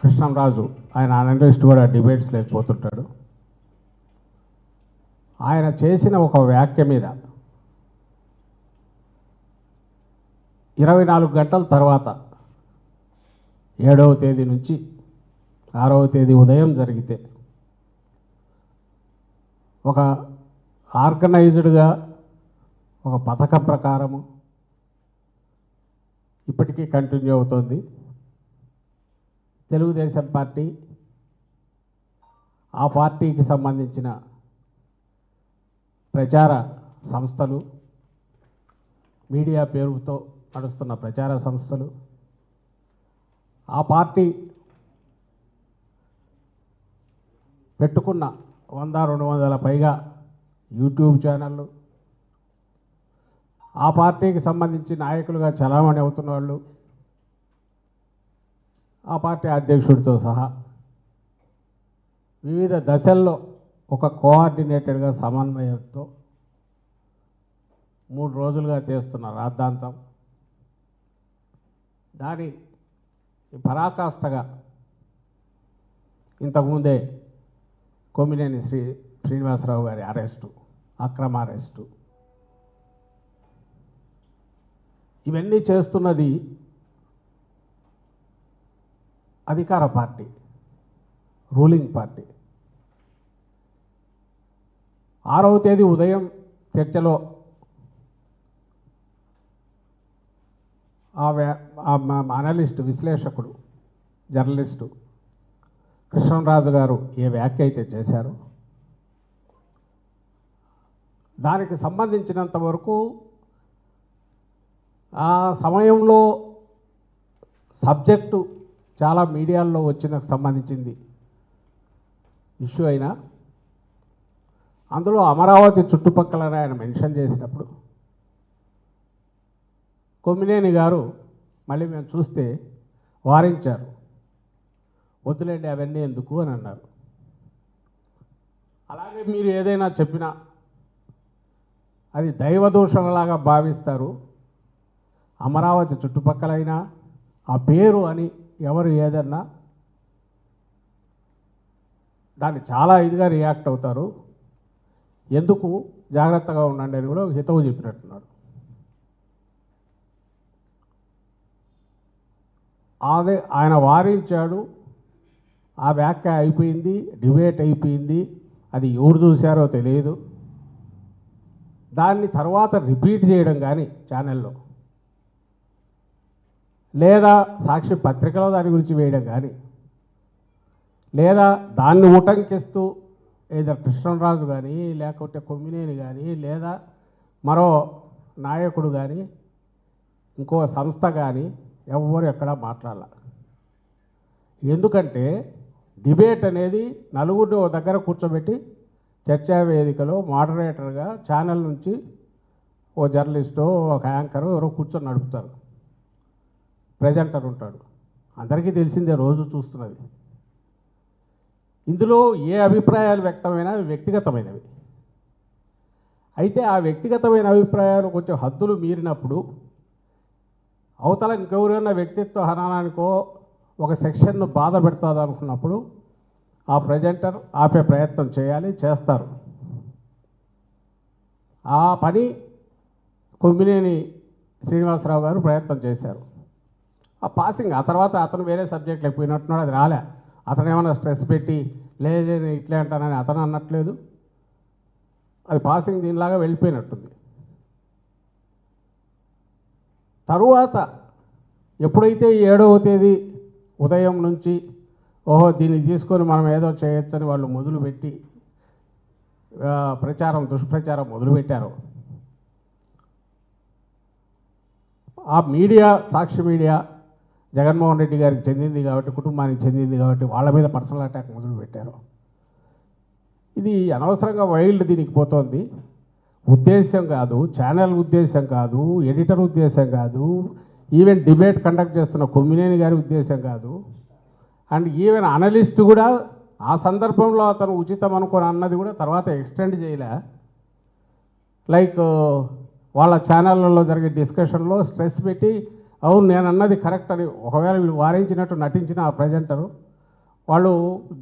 కృష్ణంరాజు ఆయన అనలిస్ట్ కూడా డిబేట్స్ లేకపోతుంటాడు. ఆయన చేసిన ఒక వ్యాఖ్య మీద 24 గంటల తర్వాత 7వ తేదీ నుంచి 6వ తేదీ ఉదయం జరిగితే ఒక ఆర్గనైజ్డ్గా ఒక పథకం ప్రకారము ఇప్పటికీ కంటిన్యూ అవుతోంది. తెలుగుదేశం పార్టీ, ఆ పార్టీకి సంబంధించిన ప్రచార సంస్థలు, మీడియా పేరుతో నడుస్తున్న ప్రచార సంస్థలు, ఆ పార్టీ పెట్టుకున్న 100-200 పైగా యూట్యూబ్ ఛానళ్ళు, ఆ పార్టీకి సంబంధించి నాయకులుగా చలామణి అవుతున్న వాళ్ళు, ఆ పార్టీ అధ్యక్షుడితో సహా వివిధ దశల్లో ఒక కోఆర్డినేటెడ్గా సమన్వయంతో 3 రోజులుగా చేస్తున్న రాద్ధాంతం, దాని పరాకాష్ఠగా ఇంతకుముందే కొమ్మినేని శ్రీనివాసరావు గారి అరెస్టు, అక్రమ అరెస్టు, ఇవన్నీ చేస్తున్నది అధికార పార్టీ, రూలింగ్ పార్టీ. 6వ తేదీ ఉదయం చర్చలో అనలిస్ట్, విశ్లేషకుడు, జర్నలిస్టు కృష్ణంరాజు గారు ఏ వ్యాఖ్య అయితే చేశారో దానికి సంబంధించినంత వరకు ఆ సమయంలో సబ్జెక్టు చాలా మీడియాల్లో వచ్చిన సంబంధించింది ఇష్యూ అయినా అందులో అమరావతి చుట్టుపక్కల ఆయన మెన్షన్ చేసినప్పుడు కొమ్మినేని గారు మళ్ళీ మేము చూస్తే వారించారు, వద్దులేండి అవన్నీ ఎందుకు అని అన్నారు. అలాగే మీరు ఏదైనా చెప్పినా అది దైవదూషణలాగా భావిస్తారు. అమరావతి చుట్టుపక్కలైనా ఆ పేరు అని ఎవరు ఏదన్నా దాన్ని చాలా ఇదిగా రియాక్ట్ అవుతారు, ఎందుకు జాగ్రత్తగా ఉండండి అని కూడా హితవు చెప్పినట్టున్నాడు. అదే ఆయన వారించాడు, ఆ వ్యాఖ్య అయిపోయింది, డిబేట్ అయిపోయింది. అది ఎవరు చూశారో తెలియదు. దాన్ని తర్వాత రిపీట్ చేయడం కానీ ఛానల్లో లేదా సాక్షి పత్రికలో దాని గురించి వేయడం కానీ లేదా దాన్ని ఉటంకిస్తూ ఏదో కృష్ణంరాజు కానీ లేకపోతే కొమ్మినేని కానీ లేదా మరో నాయకుడు కానీ ఇంకో సంస్థ కానీ ఎవ్వరు ఎక్కడా మాట్లాడాల. ఎందుకంటే డిబేట్ అనేది నలుగురిని ఓ దగ్గర కూర్చోబెట్టి చర్చా వేదికలో మోడరేటర్గా ఛానల్ నుంచి ఓ జర్నలిస్టో ఒక యాంకరు ఎవరో కూర్చొని నడుపుతారు, ప్రెజెంటర్ ఉంటాడు. అందరికీ తెలిసిందే, రోజు చూస్తున్నది. ఇందులో ఏ అభిప్రాయాలు వ్యక్తమైనా వ్యక్తిగతమైనవి. అయితే ఆ వ్యక్తిగతమైన అభిప్రాయాలు కొంచెం హద్దులు మీరినప్పుడు అవతల ఇంకెవరైనా వ్యక్తిత్వ హననానికో ఒక సెక్షన్ను బాధ పెడతాది అనుకున్నప్పుడు ఆ ప్రెజెంటర్ ఆపే ప్రయత్నం చేయాలి, చేస్తారు. ఆ పని కొమ్మినేని శ్రీనివాసరావు గారు ప్రయత్నం చేశారు. ఆ పాసింగ్, ఆ తర్వాత అతను వేరే సబ్జెక్ట్ లేకపోయినట్టున్నాడు, అది రాలే. అతను ఏమైనా స్ట్రెస్ పెట్టి లేదు ఇట్లే అంటానని అతను అన్నట్లేదు, అది పాసింగ్ దీనిలాగా వెళ్ళిపోయినట్టుంది. తరువాత ఎప్పుడైతే 7వ తేదీ ఉదయం నుంచి ఓహో దీన్ని తీసుకొని మనం ఏదో చేయొచ్చని వాళ్ళు మొదలుపెట్టి దుష్ప్రచారం మొదలుపెట్టారు, ఆ మీడియా, సాక్షి మీడియా జగన్మోహన్ రెడ్డి గారికి చెందింది కాబట్టి, కుటుంబానికి చెందింది కాబట్టి వాళ్ళ మీద పర్సనల్ అటాక్ మొదలుపెట్టారు. ఇది అనవసరంగా వైల్డ్ దీనికి పోతోంది. ఉద్దేశం కాదు, ఛానల్ ఉద్దేశం కాదు, ఎడిటర్ ఉద్దేశం కాదు, ఈవెన్ డిబేట్ కండక్ట్ చేస్తున్న కొమ్మినేని గారి ఉద్దేశం కాదు, అండ్ ఈవెన్ అనలిస్ట్ కూడా ఆ సందర్భంలో అతను ఉచితం అనుకొని అన్నది కూడా తర్వాత ఎక్స్టెండ్ చేయలే. లైక్ వాళ్ళ ఛానళ్ళలో జరిగే డిస్కషన్లో స్ట్రెస్ పెట్టి అవును నేను అన్నది కరెక్ట్ అని ఒకవేళ వీళ్ళు వారించినట్టు నటించిన ఆ ప్రజెంటరు వాళ్ళు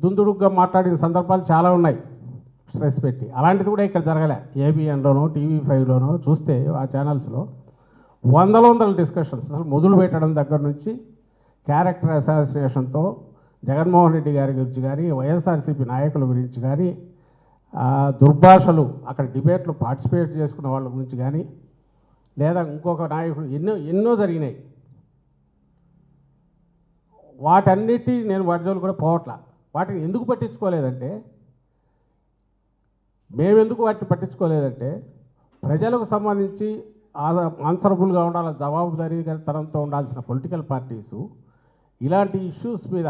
దుందుడుగ్గా మాట్లాడిన సందర్భాలు చాలా ఉన్నాయి స్ట్రెస్ పెట్టి. అలాంటిది కూడా ఇక్కడ జరగలే. ఏబిఎన్లోనో TV5లోనో చూస్తే ఆ ఛానల్స్లో వందల డిస్కషన్స్ అసలు మొదలు పెట్టడం దగ్గర నుంచి క్యారెక్టర్ అసాసినేషన్తో జగన్మోహన్ రెడ్డి గారి గురించి కానీ వైఎస్ఆర్సీపీ నాయకుల గురించి కానీ దుర్భాషలు అక్కడ డిబేట్లు పార్టిసిపేట్ చేసుకున్న వాళ్ళ గురించి కానీ లేదా ఇంకొక నాయకుడు ఎన్నో జరిగినాయి. వాటన్నిటి నేను వాటి కూడా పోవట్లా. వాటిని ఎందుకు పట్టించుకోలేదంటే మేమెందుకు వాటిని పట్టించుకోలేదంటే ప్రజలకు సంబంధించి ఆన్సరబుల్గా ఉండాలి, జవాబుదారీతనంతో ఉండాల్సిన పొలిటికల్ పార్టీసు ఇలాంటి ఇష్యూస్ మీద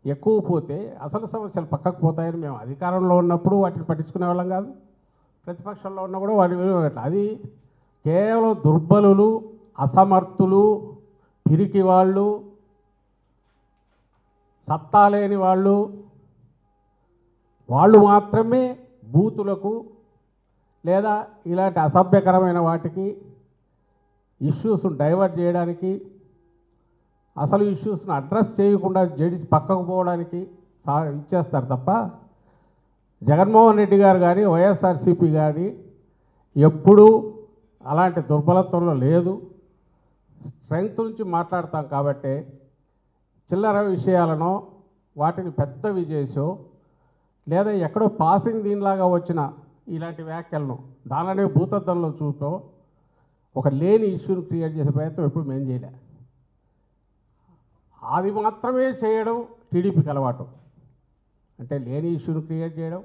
ఎక్కువ పోతే అసలు సమస్యలు పక్కకు పోతాయని మేము అధికారంలో ఉన్నప్పుడు వాటిని పట్టించుకునే వాళ్ళం కాదు, ప్రతిపక్షంలో ఉన్నా కూడా వాటి అది కేవలం దుర్బలులు, అసమర్థులు, పిరికి వాళ్ళు, సత్తా లేని వాళ్ళు మాత్రమే బూతులకు లేదా ఇలాంటి అసభ్యకరమైన వాటికి ఇష్యూస్ను డైవర్ట్ చేయడానికి, అసలు ఇష్యూస్ను అడ్రస్ చేయకుండా జడిసి పక్కకు పోవడానికి ఇచ్చేస్తారు తప్ప జగన్మోహన్ రెడ్డి గారు కానీ వైఎస్ఆర్సీపీ కానీ ఎప్పుడూ అలాంటి దుర్బలత్వంలో లేదు. స్ట్రెంగ్త్ నుంచి మాట్లాడతాం కాబట్టి చిల్లర విషయాలను వాటిని పెద్దవి చేసో లేదా ఎక్కడో పాసింగ్ దీనిలాగా వచ్చిన ఇలాంటి వ్యాఖ్యలను దానిలోనే భూతద్దంలో చూపో ఒక లేని ఇష్యూని క్రియేట్ చేసే ప్రయత్నం ఎప్పుడు మేము చేయలే. అది మాత్రమే చేయడం టీడీపీకి అలవాటు. అంటే లేని ఇష్యూని క్రియేట్ చేయడం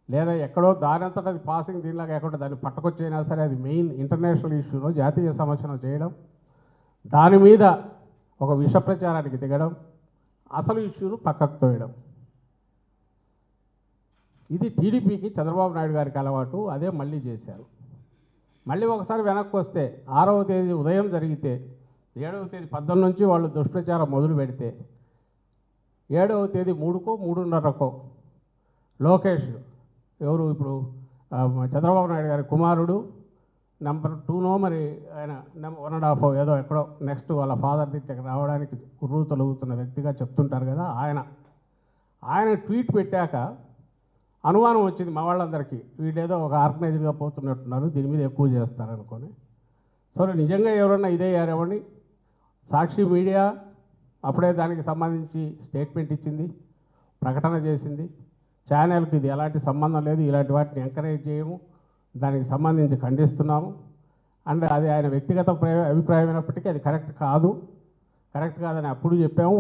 లేదా ఎక్కడో దానంతటా అది పాసింగ్ దీనిలాగా ఎక్కడో దాన్ని పట్టుకొచ్చైనా సరే అది మెయిన్ ఇంటర్నేషనల్ ఇష్యూలో జాతీయ సమస్యను చేయడం, దాని మీద ఒక విష ప్రచారానికి దిగడం, అసలు ఇష్యూను పక్కకు తోయడం. ఇది టీడీపీకి చంద్రబాబు నాయుడు గారికి అలవాటు. అదే మళ్ళీ చేశారు. మళ్ళీ ఒకసారి వెనక్కి వస్తే 6వ తేదీ ఉదయం జరిగితే 7వ తేదీ 12 నుంచి వాళ్ళు దుష్ప్రచారం మొదలు పెడితే 7వ తేదీ 3కో 3:30కో లోకేష్ ఎవరు ఇప్పుడు చంద్రబాబు నాయుడు గారి కుమారుడు నెంబర్ 2నో మరి ఆయన 1.5 ఏదో ఎక్కడో నెక్స్ట్ వాళ్ళ ఫాదర్ దగ్గర రావడానికి కుర్రూ తొలుగుతున్న వ్యక్తిగా చెప్తుంటారు కదా, ఆయన ట్వీట్ పెట్టాక అనుమానం వచ్చింది మా వాళ్ళందరికీ, వీళ్ళేదో ఒక ఆర్గనైజర్గా పోతున్నట్టున్నారు, దీని మీద ఎక్కువ చేస్తారనుకొని. సో నిజంగా ఎవరన్నా ఇదే యారేమని సాక్షి మీడియా అప్పుడే దానికి సంబంధించి స్టేట్మెంట్ ఇచ్చింది, ప్రకటన చేసింది. ఛానల్కి ఇది ఎలాంటి సంబంధం లేదు, ఇలాంటి వాటిని ఎంకరేజ్ చేయము, దానికి సంబంధించి ఖండిస్తున్నాము. అండ్ అది ఆయన వ్యక్తిగత అభిప్రాయం అయినప్పటికీ అది కరెక్ట్ కాదని అప్పుడు చెప్పాము.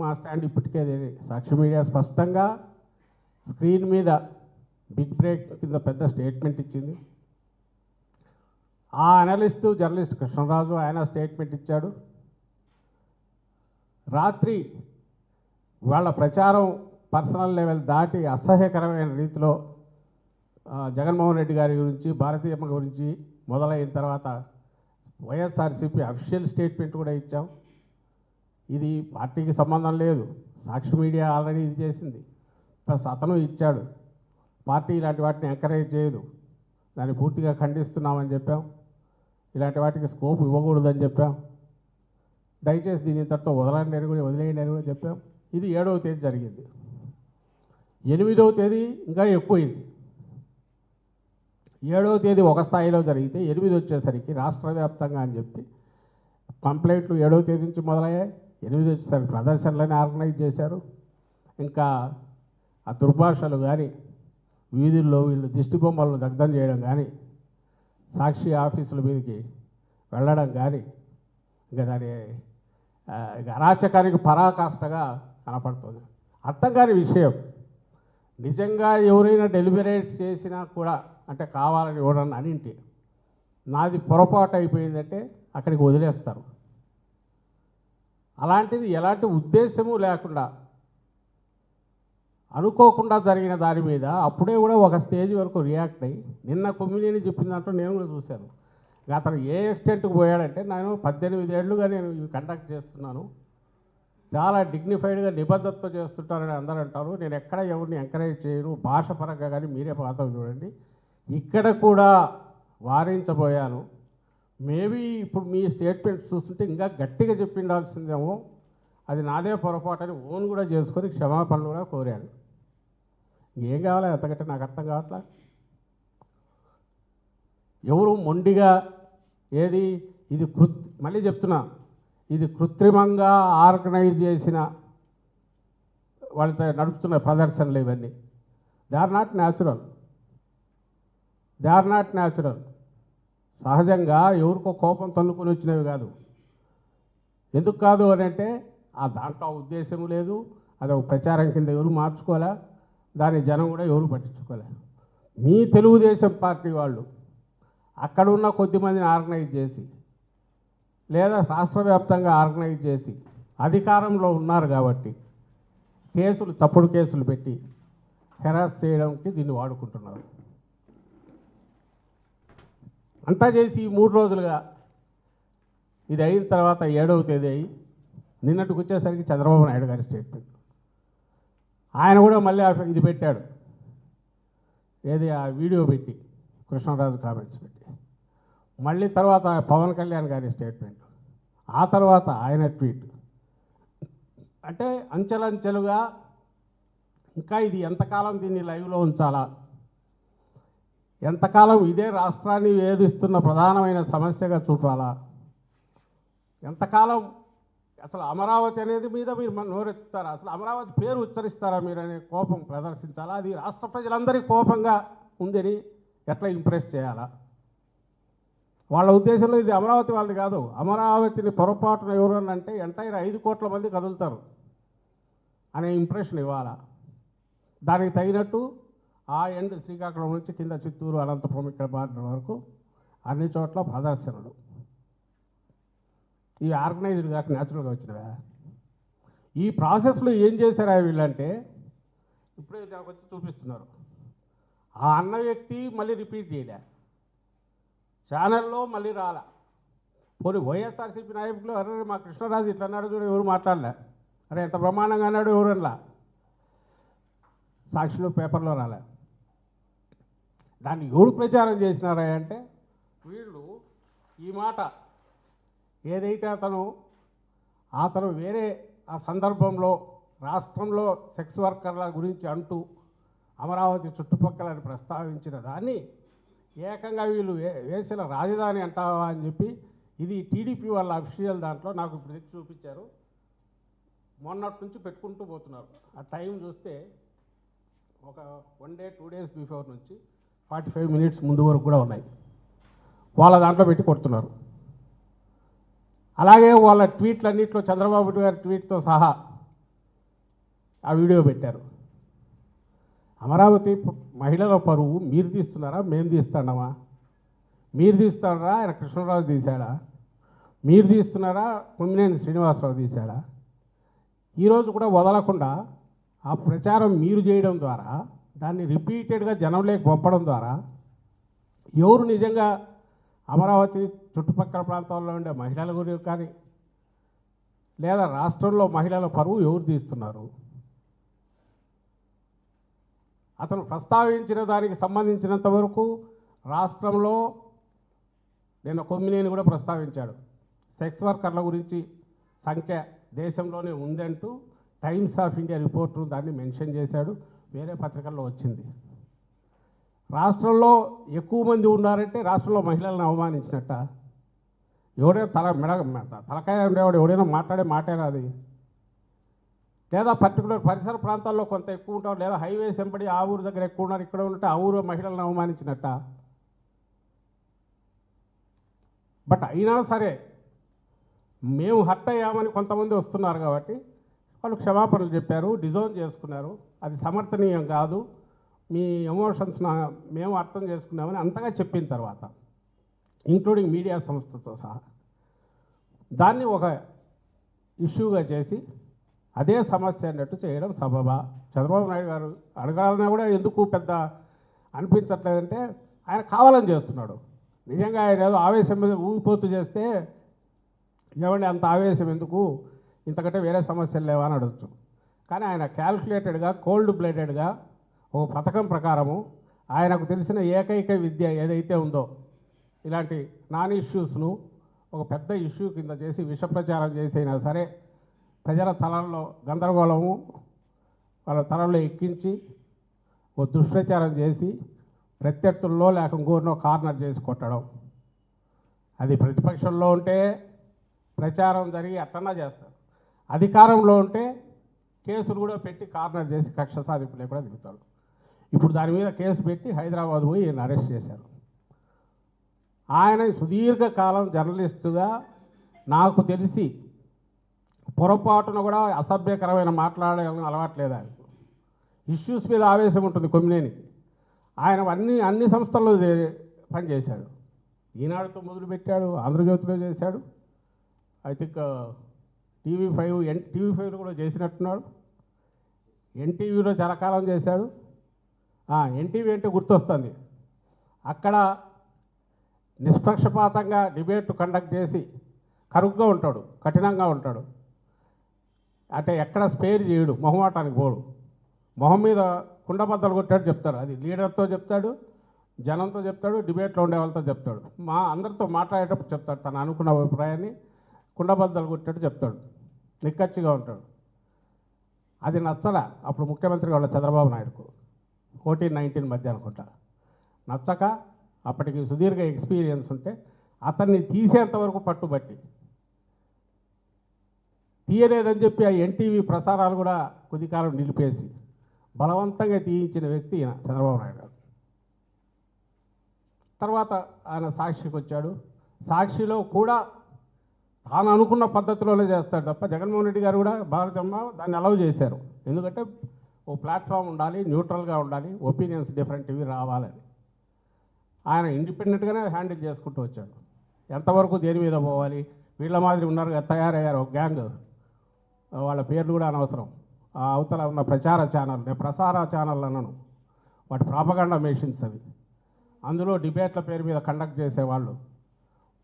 మా స్టాండ్ ఇప్పటికే సాక్షి మీడియా స్పష్టంగా స్క్రీన్ మీద బిగ్ బ్రేక్ కింద పెద్ద స్టేట్మెంట్ ఇచ్చింది. ఆ అనలిస్టు జర్నలిస్ట్ కృష్ణరాజు ఆయన స్టేట్మెంట్ ఇచ్చాడు. రాత్రి వాళ్ళ ప్రచారం పర్సనల్ లెవెల్ దాటి అసహ్యకరమైన రీతిలో జగన్మోహన్ రెడ్డి గారి గురించి, భారతీయమ్మ గురించి మొదలైన తర్వాత వైఎస్ఆర్సీపీ అఫీషియల్ స్టేట్మెంట్ కూడా ఇచ్చాం. ఇది పార్టీకి సంబంధం లేదు, సాక్షి మీడియా ఆల్రెడీ ఇది చేసింది, ప్లస్ అతను ఇచ్చాడు. పార్టీ ఇలాంటి వాటిని ఎంకరేజ్ చేయదు, దాన్ని పూర్తిగా ఖండిస్తున్నామని చెప్పాం. ఇలాంటి వాటికి స్కోప్ ఇవ్వకూడదని చెప్పాం. దయచేసి దీని ఇంతటితో వదిలేయండి అని కూడా చెప్పాం. ఇది 7వ తేదీ జరిగింది. 8వ తేదీ ఇంకా ఎక్కువైంది. 7వ తేదీ ఒక స్థాయిలో జరిగితే 8 వచ్చేసరికి రాష్ట్ర వ్యాప్తంగా అని చెప్పి కంప్లైంట్లు 7వ తేదీ నుంచి మొదలయ్యాయి. 8 వచ్చేసరికి ప్రదర్శనలని ఆర్గనైజ్ చేశారు. ఇంకా ఆ దుర్భాషలు కానీ, వీధుల్లో వీళ్ళు దిష్టి బొమ్మలను దగ్ధం చేయడం కానీ, సాక్షి ఆఫీసుల మీదకి వెళ్ళడం కానీ, ఇంకా దాని అరాచకానికి పరాకాష్ఠగా కనపడుతుంది. అర్థం కాని విషయం, నిజంగా ఎవరైనా డెలిబరేట్ చేసినా కూడా అంటే కావాలని ఎవరన్నా అనింటి నాది పొరపాటు అయిపోయిందంటే అక్కడికి వదిలేస్తారు. అలాంటిది ఎలాంటి ఉద్దేశము లేకుండా అనుకోకుండా జరిగిన దాని మీద అప్పుడే కూడా ఒక స్టేజ్ వరకు రియాక్ట్ అయ్యి నిన్న కొమ్మినేని చెప్పిన దాంట్లో నేను కూడా చూశాను. అతను ఏ ఎక్స్టెంట్కి పోయాడంటే, నేను 18 ఏళ్ళుగా నేను ఇవి కండక్ట్ చేస్తున్నాను, చాలా డిగ్నిఫైడ్గా నిబద్ధతతో చేస్తుంటారని అందరూ అంటారు. నేను ఎక్కడ ఎవరిని ఎంకరేజ్ చేయను, భాష పరంగా కానీ మీరే పాత్ర చూడండి. ఇక్కడ కూడా వారించబోయాను. మేబీ ఇప్పుడు మీ స్టేట్మెంట్స్ చూస్తుంటే ఇంకా గట్టిగా చెప్పిండాల్సిందేమో, అది నాదే పొరపాటని ఓన్ కూడా చేసుకొని క్షమాపణలు కూడా కోరాడు. ఏం కావాలో ఎంతకంటే నాకు అర్థం కావట్లా. ఎవరు మొండిగా ఏది ఇది మళ్ళీ చెప్తున్నా, ఇది కృత్రిమంగా ఆర్గనైజ్ చేసిన వాళ్ళతో నడుపుతున్న ప్రదర్శనలు ఇవన్నీ. They are not natural. సహజంగా ఎవరికో కోపం తన్నుకొని వచ్చినవి కాదు. ఎందుకు కాదు అని అంటే ఆ దాంట్లో ఉద్దేశం లేదు, అది ఒక ప్రచారం కింద ఎవరు మార్చుకోలే, దాని జనం కూడా ఎవరు పట్టించుకోలే. మీ తెలుగుదేశం పార్టీ వాళ్ళు అక్కడ ఉన్న కొద్దిమందిని ఆర్గనైజ్ చేసి లేదా రాష్ట్ర వ్యాప్తంగా ఆర్గనైజ్ చేసి అధికారంలో ఉన్నారు కాబట్టి తప్పుడు కేసులు పెట్టి హెరాస్ చేయడానికి దీన్ని వాడుకుంటున్నారు. అంతా చేసి 3 రోజులుగా ఇది అయిన తర్వాత 7వ తేదీ అయ్యి నిన్నటికి వచ్చేసరికి చంద్రబాబు నాయుడు గారి స్టేట్మెంట్. ఆయన కూడా మళ్ళీ ఇది పెట్టాడు, ఏది ఆ వీడియో పెట్టి కృష్ణరాజు కామెంట్స్ పెట్టి, మళ్ళీ తర్వాత పవన్ కళ్యాణ్ గారి స్టేట్మెంట్, ఆ తర్వాత ఆయన ట్వీట్. అంటే అంచెలంచెలుగా ఇంకా ఇది ఎంతకాలం దీన్ని లైవ్లో ఉంచాలా, ఎంతకాలం ఇదే రాష్ట్రాన్ని వేధిస్తున్న ప్రధానమైన సమస్యగా చూపాలా, ఎంతకాలం అసలు అమరావతి అనేది మీద మీరు నోరెత్తుతారా, అసలు అమరావతి పేరు ఉచ్చరిస్తారా మీరు అనే కోపం ప్రదర్శించాలా, అది రాష్ట్ర ప్రజలందరికీ కోపంగా ఉందని ఎట్లా ఇంప్రెస్ చేయాలా. వాళ్ళ ఉద్దేశంలో ఇది అమరావతి వాళ్ళది కాదు, అమరావతిని పొరపాటున ఎవరన్నా అంటే ఎంటైర్ 5 కోట్ల మంది కదులుతారు అనే ఇంప్రెషన్ ఇవ్వాలా. దానికి తగినట్టు ఆ ఎండ్ శ్రీకాకుళం నుంచి కింద చిత్తూరు అనంతపురం ఇక్కడ బార్డర్ వరకు అన్ని చోట్ల ప్రదర్శనలు. ఇవి ఆర్గనైజ్డ్ కాక న్యాచురల్గా వచ్చినవా. ఈ ప్రాసెస్లో ఏం చేశారా వీళ్ళంటే ఇప్పుడే నాకు వచ్చి చూపిస్తున్నారు. ఆ అన్న వ్యక్తి మళ్ళీ రిపీట్ చేయలే, ఛానల్లో మళ్ళీ రాలా. పోనీ వైఎస్ఆర్సీపీ నాయకులు అరే మా కృష్ణరాజు ఇట్లా అన్నాడు చూడ, ఎవరు మాట్లాడలే, అరే ఎంత బ్రహ్మాండంగా అన్నాడు ఎవరన్నా, సాక్షిలో పేపర్లో రాలే. దాన్ని ఎవరు ప్రచారం చేసినారా అంటే వీళ్ళు ఈ మాట ఏదైతే అతను వేరే ఆ సందర్భంలో రాష్ట్రంలో సెక్స్ వర్కర్ల గురించి అంటూ అమరావతి చుట్టుపక్కలని ప్రస్తావించిన దాన్ని ఏకంగా వీళ్ళు వేసిన రాజధాని అంటావా అని చెప్పి, ఇది టీడీపీ వాళ్ళ అఫీషియల్ దాంట్లో నాకు ఇప్పుడు చూపించారు, మొన్నటి నుంచి పెట్టుకుంటూ పోతున్నారు. ఆ టైం చూస్తే ఒక 1 డే 2 డేస్ బిఫోర్ నుంచి 45 మినిట్స్ ముందు వరకు కూడా ఉన్నాయి. వాళ్ళ దాంట్లో పెట్టి కొడుతున్నారు. అలాగే వాళ్ళ ట్వీట్లన్నింటిలో చంద్రబాబు గారి ట్వీట్తో సహా ఆ వీడియో పెట్టారు. అమరావతి మహిళల పరువు మీరు తీస్తున్నారా, మేము తీస్తున్నామా? మీరు తీస్తున్నారా, ఆయన కృష్ణరాజు తీశాడా? మీరు తీస్తున్నారా, కొమ్మినేని శ్రీనివాసరావు తీశాడా? ఈరోజు కూడా వదలకుండా ఆ ప్రచారం మీరు చేయడం ద్వారా, దాన్ని రిపీటెడ్గా జనంలోకి పంపడం ద్వారా ఎవరు నిజంగా అమరావతి చుట్టుపక్కల ప్రాంతాల్లో ఉండే మహిళల గురించి కానీ లేదా రాష్ట్రంలో మహిళల పరువు ఎవరు తీస్తున్నారు? అతను ప్రస్తావించిన దానికి సంబంధించినంత వరకు రాష్ట్రంలో నేను కొమ్మినేని కూడా ప్రస్తావించాడు. సెక్స్ వర్కర్ల గురించి సంఖ్య దేశంలోనే ఉందంటూ టైమ్స్ ఆఫ్ ఇండియా రిపోర్టు దాన్ని మెన్షన్ చేశాడు, వేరే పత్రికల్లో వచ్చింది. రాష్ట్రంలో ఎక్కువ మంది ఉన్నారంటే రాష్ట్రంలో మహిళలను అవమానించినట్ట. ఎవడైనా తలకాయ ఉండేవాడు ఎవడైనా మాట్లాడే మాటేనా అది? లేదా పర్టికులర్ పరిసర ప్రాంతాల్లో కొంత ఎక్కువ ఉంటారు, లేదా హైవేస్ వెంబడి ఆ ఊరు దగ్గర ఎక్కువ ఉన్నారు, ఇక్కడ ఉంటే ఆ ఊరు మహిళలను అవమానించినట్ట. బట్ అయినా సరే మేము హర్ట్ అయ్యామని కొంతమంది వస్తున్నారు కాబట్టి వాళ్ళు క్షమాపణలు చెప్పారు, డిజోన్ చేసుకున్నారు. అది సమర్థనీయం కాదు, మీ ఎమోషన్స్ మేము అర్థం చేసుకున్నామని అంతగా చెప్పిన తర్వాత ఇంక్లూడింగ్ మీడియా సంస్థతో సహా దాన్ని ఒక ఇష్యూగా చేసి అదే సమస్య అన్నట్టు చేయడం సబబా? చంద్రబాబు నాయుడు గారు అడగాలన్నా కూడా ఎందుకు పెద్ద అనిపించట్లేదంటే ఆయన కావాలని చేస్తున్నాడు. నిజంగా ఆయన ఏదో ఆవేశం మీద ఊగిపోతూ చేస్తే ఏమండి అంత ఆవేశం ఎందుకు, ఇంతకంటే వేరే సమస్యలు లేవా అని అడగచ్చు. కానీ ఆయన క్యాల్కులేటెడ్గా కోల్డ్ బ్లడెడ్గా ఒక పథకం ప్రకారము ఆయనకు తెలిసిన ఏకైక విద్య ఏదైతే ఉందో ఇలాంటి నాన్ ఇష్యూస్ను ఒక పెద్ద ఇష్యూ కింద చేసి విష ప్రచారం చేసైనా సరే ప్రజల తలల్లో గందరగోళము వాళ్ళ తలల్లో ఎక్కించి ఓ దుష్ప్రచారం చేసి ప్రత్యర్థుల్లో లేక ఇంకోరినో కార్నర్ చేసి కొట్టడం. అది ప్రతిపక్షంలో ఉంటే ప్రచారం జరిగి అట్టన్నా చేస్తారు, అధికారంలో ఉంటే కేసులు కూడా పెట్టి కార్నర్ చేసి కక్ష సాధింపులే కూడా దిగుతారు. ఇప్పుడు దాని మీద కేసు పెట్టి హైదరాబాద్ పోయి ఈయన అరెస్ట్ చేశారు. ఆయన సుదీర్ఘకాలం జర్నలిస్టుగా నాకు తెలిసి పొరపాటున కూడా అసభ్యకరమైన మాట్లాడడం అలవాట్లేదు. ఆయనకు ఇష్యూస్ మీద ఆవేశం ఉంటుంది కొమ్మినేనికి. ఆయన అన్ని సంస్థల్లో పనిచేశాడు. ఈనాడుతో మొదలుపెట్టాడు, ఆంధ్రజ్యోతిలో చేశాడు, ఐ థింక్ టీవీ5లో కూడా చేసినట్టున్నాడు, ఎన్టీవీలో చాలా కాలం చేశాడు. ఎన్టీవీ అంటే గుర్తొస్తుంది, అక్కడ నిష్పక్షపాతంగా డిబేట్ కండక్ట్ చేసి కరుగ్గా ఉంటాడు, కఠినంగా ఉంటాడు. అంటే ఎక్కడ స్పేర్ చేయడు, మొహమాటానికి పోడు. మొహం మీద కుండబద్దలు కొట్టాడు చెప్తాడు. అది లీడర్తో చెప్తాడు, జనంతో చెప్తాడు, డిబేట్లో ఉండే వాళ్ళతో చెప్తాడు, అందరితో మాట్లాడేటప్పుడు చెప్తాడు. తను అనుకున్న అభిప్రాయాన్ని కుండబద్దలు కొట్టాడు చెప్తాడు, నిక్కచ్చిగా ఉంటాడు. అది నచ్చల అప్పుడు ముఖ్యమంత్రిగా ఉన్న చంద్రబాబు నాయుడుకు 14-19 మధ్య అనుకుంటా. నచ్చక అప్పటికి సుదీర్ఘ ఎక్స్పీరియన్స్ ఉంటే అతన్ని తీసేంతవరకు పట్టుబట్టి తీయలేదని చెప్పి ఆ ఎన్టీవీ ప్రసారాలు కూడా కొద్ది కాలం నిలిపేసి బలవంతంగా తీయించిన వ్యక్తి ఈయన చంద్రబాబు నాయుడు గారు. తర్వాత ఆయన సాక్షికి వచ్చాడు. సాక్షిలో కూడా తాను అనుకున్న పద్ధతిలోనే చేస్తాడు తప్ప జగన్మోహన్ రెడ్డి గారు కూడా భారతమ్మ దాన్ని అలౌ చేశారు. ఎందుకంటే ఓ ప్లాట్ఫామ్ ఉండాలి, న్యూట్రల్గా ఉండాలి, ఒపీనియన్స్ డిఫరెంట్ ఇవి రావాలని. ఆయన ఇండిపెండెంట్గానే హ్యాండిల్ చేసుకుంటూ వచ్చాడు. ఎంతవరకు దేని మీద పోవాలి, వీళ్ళ మాదిరి ఉన్నారు కదా, తయారయ్యారు ఒక గ్యాంగ్, వాళ్ళ పేర్లు కూడా అనవసరం. ఆ అవతల ఉన్న ప్రచార ఛానల్, నేను ప్రసార ఛానల్ అన్నాను, వాటి ప్రాపగండా మెషిన్స్ అవి. అందులో డిబేట్ల పేరు మీద కండక్ట్ చేసేవాళ్ళు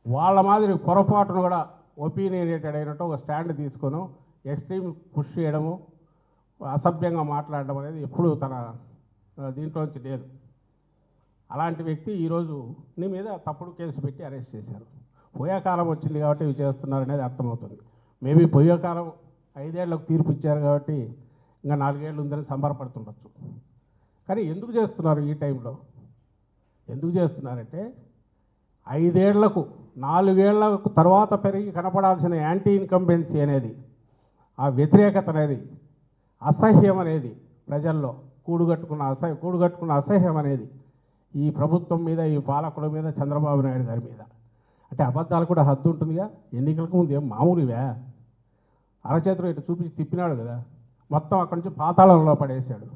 వాళ్ళ మాదిరి పొరపాటును కూడా ఒపీనియనేటెడ్ అయినట్టు ఒక స్టాండ్ తీసుకొని ఎక్స్ట్రీమ్ పుష్ చేయడము, అసభ్యంగా మాట్లాడడం అనేది ఎప్పుడూ తన దీంట్లోంచి లేదు. అలాంటి వ్యక్తి ఈరోజు నీ మీద తప్పుడు కేసు పెట్టి అరెస్ట్ చేశారు. పోయే కాలం వచ్చింది కాబట్టి ఇవి చేస్తున్నారు అనేది అర్థమవుతుంది. మేబీ పోయే కాలం 5 ఏళ్లకు తీర్పు ఇచ్చారు కాబట్టి ఇంకా 4 ఏళ్ళు ఉందని సంబరపడుతుండొచ్చు. కానీ ఎందుకు చేస్తున్నారు ఈ టైంలో? ఎందుకు చేస్తున్నారంటే 5 ఏళ్లకు 4 ఏళ్లకు తర్వాత పెరిగి కనపడాల్సిన యాంటీ ఇన్కంబెన్సీ అనేది, ఆ వ్యతిరేకత అనేది, అసహ్యం అనేది ప్రజల్లో కూడుగట్టుకున్న అసహ్యం అనేది ఈ ప్రభుత్వం మీద, ఈ పాలకుల మీద, చంద్రబాబు నాయుడు గారి మీద. అంటే అబద్ధాలు కూడా హద్దు ఉంటుందిగా. ఎన్నికలకు ముందు ఏం మామూలువే, అరచేతులు ఇటు చూపించి తిప్పినాడు కదా, మొత్తం అక్కడి నుంచి పాతాళంలో పడేశాడు.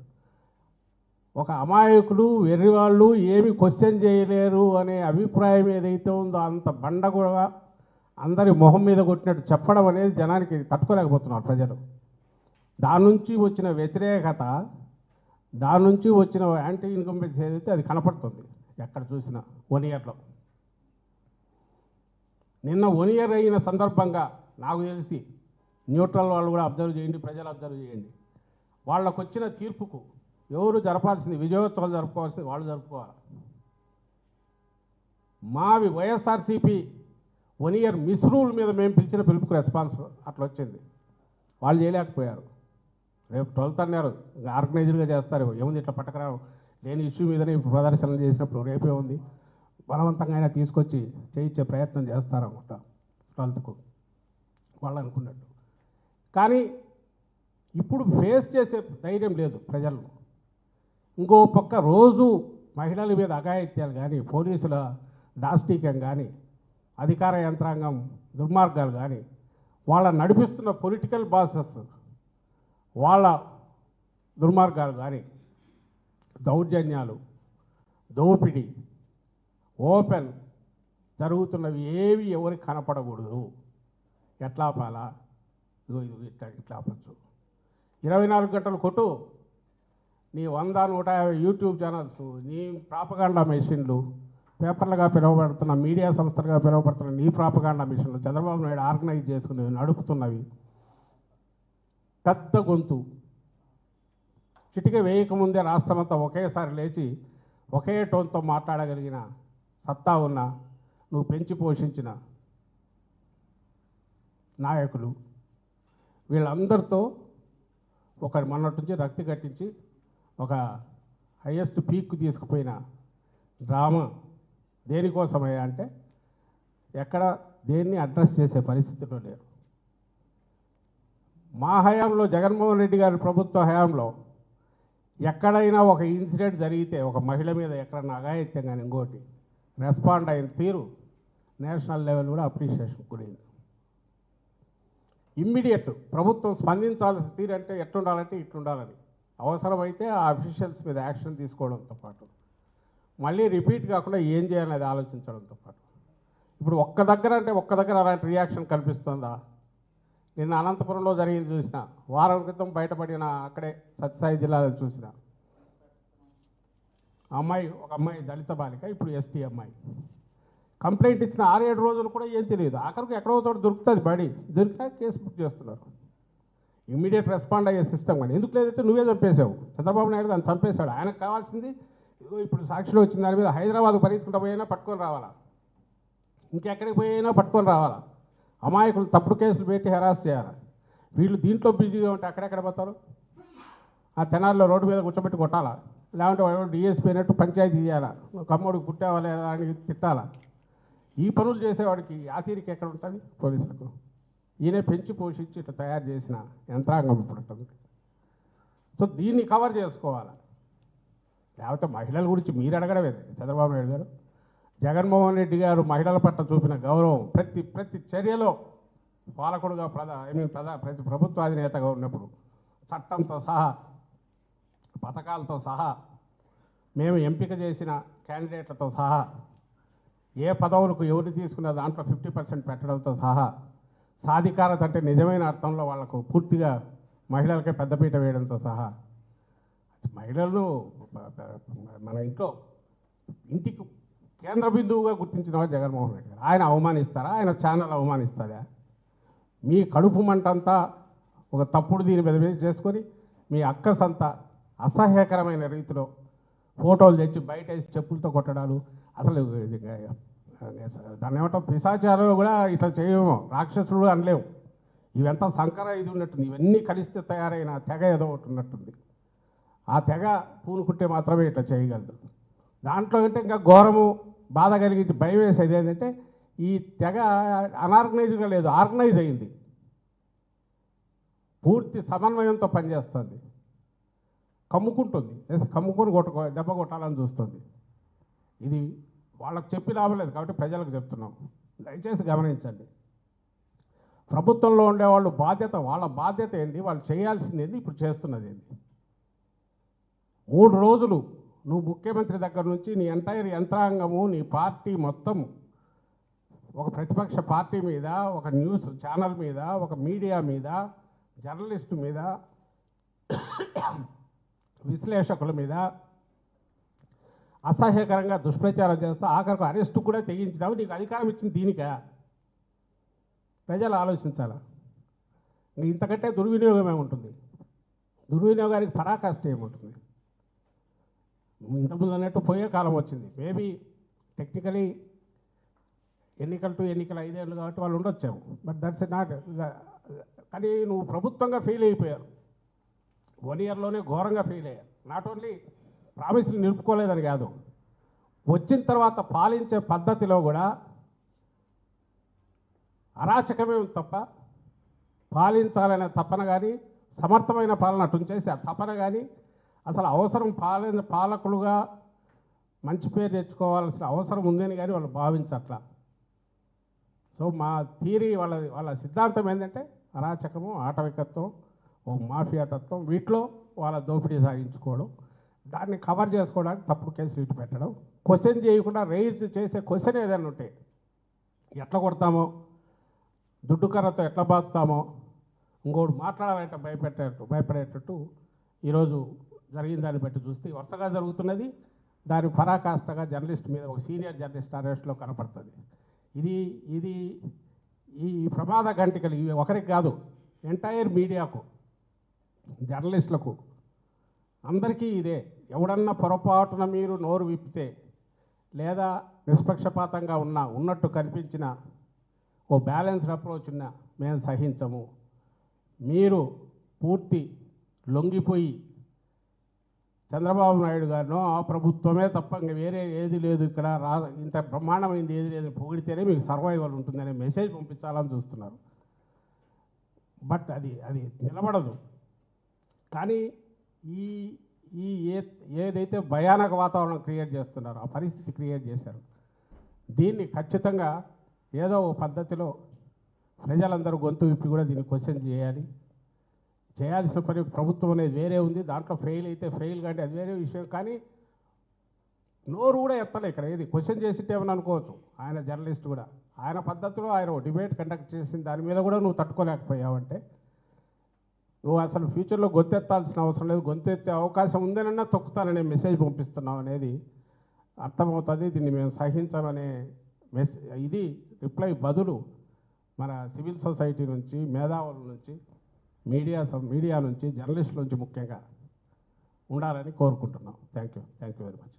ఒక అమాయకులు వెర్రివాళ్ళు ఏమి క్వశ్చన్ చేయలేరు అనే అభిప్రాయం ఏదైతే ఉందో అంత బండ కూడా అందరి మొహం మీద కొట్టినట్టు చెప్పడం అనేది జనానికి తట్టుకోలేకపోతున్నారు ప్రజలు. దాని నుంచి వచ్చిన వ్యతిరేకత, దాని నుంచి వచ్చిన యాంటీ ఇన్కంబెన్సీ ఏదైతే అది కనపడుతుంది ఎక్కడ చూసినా. 1 ఇయర్లో నిన్న 1 ఇయర్ అయిన సందర్భంగా నాకు తెలిసి న్యూట్రల్ వాళ్ళు కూడా అబ్జర్వ్ చేయండి, ప్రజలు అబ్జర్వ్ చేయండి. వాళ్ళకు వచ్చిన తీర్పుకు ఎవరు జరపాల్సింది, విజయోత్సవాలు జరుపుకోవాల్సింది వాళ్ళు జరుపుకోవాలి. మావి వైఎస్ఆర్సీపీ 1 ఇయర్ మిస్రూల్ మీద మేము పిలిచిన పిలుపుకు రెస్పాన్స్ అట్లా వచ్చింది. వాళ్ళు చేయలేకపోయారు. రేపు 12th అన్నారు, ఆర్గనైజ్డ్గా చేస్తారు. ఏముంది, ఇట్లా పట్టకరా లేని ఇష్యూ మీదనే ప్రదర్శనలు చేసినప్పుడు రేపే ఉంది, బలవంతంగా అయినా తీసుకొచ్చి చేయించే ప్రయత్నం చేస్తారనుకుంటా 12th వాళ్ళు అనుకున్నట్టు. కానీ ఇప్పుడు ఫేస్ చేసే ధైర్యం లేదు ప్రజలు. ఇంకో పక్క రోజు మహిళల మీద అఘాయిత్యాలు కానీ, పోలీసుల దాష్టీక్యం కానీ, అధికార యంత్రాంగం దుర్మార్గాలు కానీ, వాళ్ళ నడిపిస్తున్న పొలిటికల్ బాసెస్ వాళ్ళ దుర్మార్గాలు కానీ, దౌర్జన్యాలు, దోపిడీ ఓపెన్ జరుగుతున్నవి ఏవి ఎవరికి కనపడకూడదు. ఎట్లా పాలా ఇట్లా ఆపచ్చు. 24 గంటలు కొట్టు, నీ 100-150 యూట్యూబ్ ఛానల్స్, నీ ప్రాపగాండా మెషిన్లు, పేపర్లుగా పిలువబడుతున్న మీడియా సంస్థలుగా పిలువబడుతున్న నీ ప్రాపగాండా మిషన్లు, చంద్రబాబు నాయుడు ఆర్గనైజ్ చేసుకునేవి, నడుపుతున్నవి, పెద్ద గొంతు, చిటిక వేయకముందే రాష్ట్రమంతా ఒకేసారి లేచి ఒకే టోన్తో మాట్లాడగలిగిన సత్తా ఉన్న, నువ్వు పెంచి పోషించిన నాయకులు, వీళ్ళందరితో ఒక మొన్నటి నుంచి రక్తి కట్టించి ఒక హయ్యెస్ట్ పీక్ తీసుకుపోయిన డ్రామా దేనికోసమయ్యా అంటే ఎక్కడ దేన్ని అడ్రస్ చేసే పరిస్థితిలో లేరు. మా హయాంలో జగన్మోహన్ రెడ్డి గారి ప్రభుత్వ హయాంలో ఎక్కడైనా ఒక ఇన్సిడెంట్ జరిగితే ఒక మహిళ మీద ఎక్కడన్నా అఘాయిత్యం కానీ ఇంకోటి రెస్పాండ్ అయిన తీరు నేషనల్ లెవెల్ కూడా అప్రిషియేషన్ గురైంది. ఇమ్మీడియట్ ప్రభుత్వం స్పందించాల్సిన తీరు అంటే ఎట్లుండాలంటే ఇట్లుండాలని అవసరమైతే ఆ అఫీషియల్స్ మీద యాక్షన్ తీసుకోవడంతో పాటు మళ్ళీ రిపీట్ కాకుండా ఏం చేయాలనేది ఆలోచించడంతో పాటు ఇప్పుడు ఒక్క దగ్గర అలాంటి రియాక్షన్ కనిపిస్తుందా? నిన్న అనంతపురంలో జరిగింది చూసిన, వారం క్రితం బయటపడిన అక్కడే సత్యసాయి జిల్లాలో చూసిన ఒక అమ్మాయి దళిత బాలిక, ఇప్పుడు ఎస్టీ అమ్మాయి కంప్లైంట్ ఇచ్చిన 6-7 రోజులు కూడా ఏం తెలియదు. ఆఖరికి ఎక్కడో చోట దొరుకుతుంది బడి, దొరికా కేసు బుక్ చేస్తున్నారు. ఇమ్మీడియట్ రెస్పాండ్ అయ్యే సిస్టమ్ కానీ ఎందుకు లేదంటే నువ్వే చంపేశావు. చంద్రబాబు నాయుడు దాన్ని చంపేశాడు. ఆయనకు కావాల్సింది ఇప్పుడు సాక్షిలో వచ్చిన దాని మీద హైదరాబాద్ పరిగెత్తుకుంటూ పోయినా పట్టుకొని రావాలా, ఇంకెక్కడికి పోయినా పట్టుకొని రావాలా, అమాయకులు తప్పుడు కేసులు పెట్టి హెరాస్ చేయాలి. వీళ్ళు దీంట్లో బిజీగా ఉంటే అక్కడెక్కడ పోతారు? ఆ తెనాల్లో రోడ్డు మీద కూర్చోబెట్టి కొట్టాలా, లేకుంటే వాడు డిఎస్పీ అయినట్టు పంచాయతీ చేయాలా, కమ్మోడు కుట్టావా లేదా అని తిట్టాలా? ఈ పనులు చేసేవాడికి ఆ తీరిక ఎక్కడ ఉంటుంది పోలీసులకు? ఈయన పెంచి పోషించి ఇట్లా తయారు చేసిన యంత్రాంగం ఇప్పుడు ఉంటుంది. సో దీన్ని కవర్ చేసుకోవాలి. లేకపోతే మహిళల గురించి మీరు అడగడమే చంద్రబాబు నాయుడు గారు. జగన్మోహన్ రెడ్డి గారు మహిళల పట్ల చూపిన గౌరవం ప్రతి చర్యలో పాలకుడుగా ప్రతి ప్రభుత్వాధినేతగా ఉన్నప్పుడు చట్టంతో సహా పథకాలతో సహా మేము ఎంపిక చేసిన క్యాండిడేట్లతో సహా ఏ పదవులకు ఎవరిని తీసుకున్న దాంట్లో 50% పెట్టడంతో సహా సాధికారత అంటే నిజమైన అర్థంలో వాళ్లకు పూర్తిగా మహిళలకే పెద్దపీట వేయడంతో సహా మహిళలను మన ఇంటికి కేంద్ర బిందువుగా గుర్తించిన వాడు జగన్మోహన్ రెడ్డి గారు. ఆయన అవమానిస్తారా? ఆయన ఛానల్ అవమానిస్తారా? మీ కడుపు మంటంతా ఒక తప్పుడు దీని మీద చేసుకొని మీ అక్కసంతా అసహ్యకరమైన రీతిలో ఫోటోలు తెచ్చి బయట వేసి చెప్పులతో కొట్టడాలు, అసలు దాన్ని ఏమంటాం, పిశాచాలు కూడా ఇట్లా చేయము, రాక్షసుడు అనలేము. ఇవంతా సంకర ఇది ఉన్నట్టుంది. ఇవన్నీ కలిస్తే తయారైన తెగ ఏదో ఒకటి ఉన్నట్టుంది. ఆ తెగ పూనుకుంటే మాత్రమే ఇట్లా చేయగలదు. దాంట్లో అంటే ఇంకా ఘోరము బాధ కలిగించి భయం వేసేది ఏంటంటే ఈ తెగ అనార్గనైజ్గా లేదు, ఆర్గనైజ్ అయింది, పూర్తి సమన్వయంతో పనిచేస్తుంది, కమ్ముకుంటుంది, కమ్ముకొని దెబ్బ కొట్టాలని చూస్తుంది. ఇది వాళ్ళకు చెప్పి లాభం లేదు కాబట్టి ప్రజలకు చెప్తున్నాం, దయచేసి గమనించండి. ప్రభుత్వంలో ఉండేవాళ్ళు వాళ్ళ బాధ్యత ఏంటి, వాళ్ళు చేయాల్సింది ఏంటి, ఇప్పుడు చేస్తున్నది ఏంటి? 3 రోజులు నువ్వు ముఖ్యమంత్రి దగ్గర నుంచి నీ ఎంటైర్ యంత్రాంగము, నీ పార్టీ మొత్తం ఒక ప్రతిపక్ష పార్టీ మీద, ఒక న్యూస్ ఛానల్ మీద, ఒక మీడియా మీద, జర్నలిస్టు మీద, విశ్లేషకుల మీద అసహ్యకరంగా దుష్ప్రచారం చేస్తా ఆఖరికి అరెస్టు కూడా తెగించినావు. నీకు అధికారం ఇచ్చింది దీనికా? ప్రజలు ఆలోచించాలా. ఇంతకంటే దుర్వినియోగం ఏముంటుంది? దుర్వినియోగానికి పరాకాష్ట ఏముంటుంది? ఇంతకుముందు అన్నట్టు పోయే కాలం వచ్చింది. మేబీ టెక్నికలీ ఎన్నికలు 5 ఏళ్ళు కాబట్టి వాళ్ళు ఉండొచ్చాము. But that's not. కానీ నువ్వు ప్రభుత్వంగా ఫెయిల్ అయిపోయారు. 1 ఇయర్లోనే ఘోరంగా ఫెయిల్ అయ్యారు. నాట్ ఓన్లీ ప్రామిస్లు నిలుపుకోలేదని కాదు, వచ్చిన తర్వాత పాలించే పద్ధతిలో కూడా అరాచకమే తప్ప పాలించాలనే తపన కానీ, సమర్థమైన పాలన అటు చేసి ఆ తపన కానీ, అసలు అవసరం పాలకులుగా మంచి పేరు తెచ్చుకోవాల్సిన అవసరం ఉందని కానీ వాళ్ళు భావించట్లా. సో మా థియరీ, వాళ్ళ సిద్ధాంతం ఏంటంటే అరాచకము, ఆటవికత్వం, ఓ మాఫియా తత్వం, వీటిలో వాళ్ళ దోపిడీ సాగించుకోవడం, దాన్ని కవర్ చేసుకోవడానికి తప్పుడు కేసులు ఇటు పెట్టడం, క్వశ్చన్ చేయకుండా రైజ్ చేసే క్వశ్చన్ ఏదైనా ఉంటే ఎట్లా కొడతామో, దుడ్డు కర్రతో ఎట్లా బాగుతామో, ఇంకోటి మాట్లాడాలంటే భయపడేటట్టు ఈరోజు జరిగిన దాన్ని బట్టి చూస్తే వరుసగా జరుగుతున్నది. దాని పరాకాష్ఠగా జర్నలిస్ట్ మీద ఒక సీనియర్ జర్నలిస్ట్ అరెస్ట్లో కనపడుతుంది. ఇది ఈ ప్రమాద గంటికలు ఇవి ఒకరికి కాదు, ఎంటైర్ మీడియాకు, జర్నలిస్టులకు, అందరికీ ఇదే. ఎవడన్నా పొరపాటున మీరు నోరు విప్పితే లేదా నిష్పక్షపాతంగా ఉన్నట్టు కనిపించిన ఓ బ్యాలెన్స్డ్ అప్రోచ్ ఉన్నా మేము సహించము. మీరు పూర్తి లొంగిపోయి చంద్రబాబు నాయుడు గారినో ఆ ప్రభుత్వమే తప్ప ఇంక వేరే ఏది లేదు ఇక్కడ ఇంత బ్రహ్మాండమైంది ఏది లేదు పొగిడితేనే మీకు సర్వైవల్ ఉంటుందనే మెసేజ్ పంపించాలని చూస్తున్నారు. బట్ అది నిలబడదు. కానీ ఈ ఈ ఏదైతే భయానక వాతావరణం క్రియేట్ చేస్తున్నారో ఆ పరిస్థితి క్రియేట్ చేశారు. దీన్ని ఖచ్చితంగా ఏదో ఒక పద్ధతిలో ప్రజలందరూ గొంతు విప్పి కూడా దీన్ని క్వశ్చన్ చేయాల్సిన పని ప్రభుత్వం అనేది వేరే ఉంది. దాంట్లో ఫెయిల్ అయితే ఫెయిల్ కానీ అది వేరే విషయం. కానీ నోరు కూడా ఎత్తలే ఇక్కడ ఏది క్వశ్చన్ చేసిట్టేమని అనుకోవచ్చు. ఆయన జర్నలిస్ట్ కూడా ఆయన పద్ధతిలో ఆయన డిబేట్ కండక్ట్ చేసిన దాని మీద కూడా నువ్వు తట్టుకోలేకపోయావంటే నువ్వు అసలు ఫ్యూచర్లో గొంతెత్తాల్సిన అవసరం లేదు. గొంతెత్తే అవకాశం ఉందనన్నా తొక్కుతాననే మెసేజ్ పంపిస్తున్నావు అనేది అర్థమవుతుంది. దీన్ని మేము సహించమనే ఇది రిప్లై బదులు మన సివిల్ సొసైటీ నుంచి, మేధావుల నుంచి, మీడియా నుంచి, జర్నలిస్టుల నుంచి ముఖ్యంగా ఉండాలని కోరుకుంటున్నాం. Thank you very much.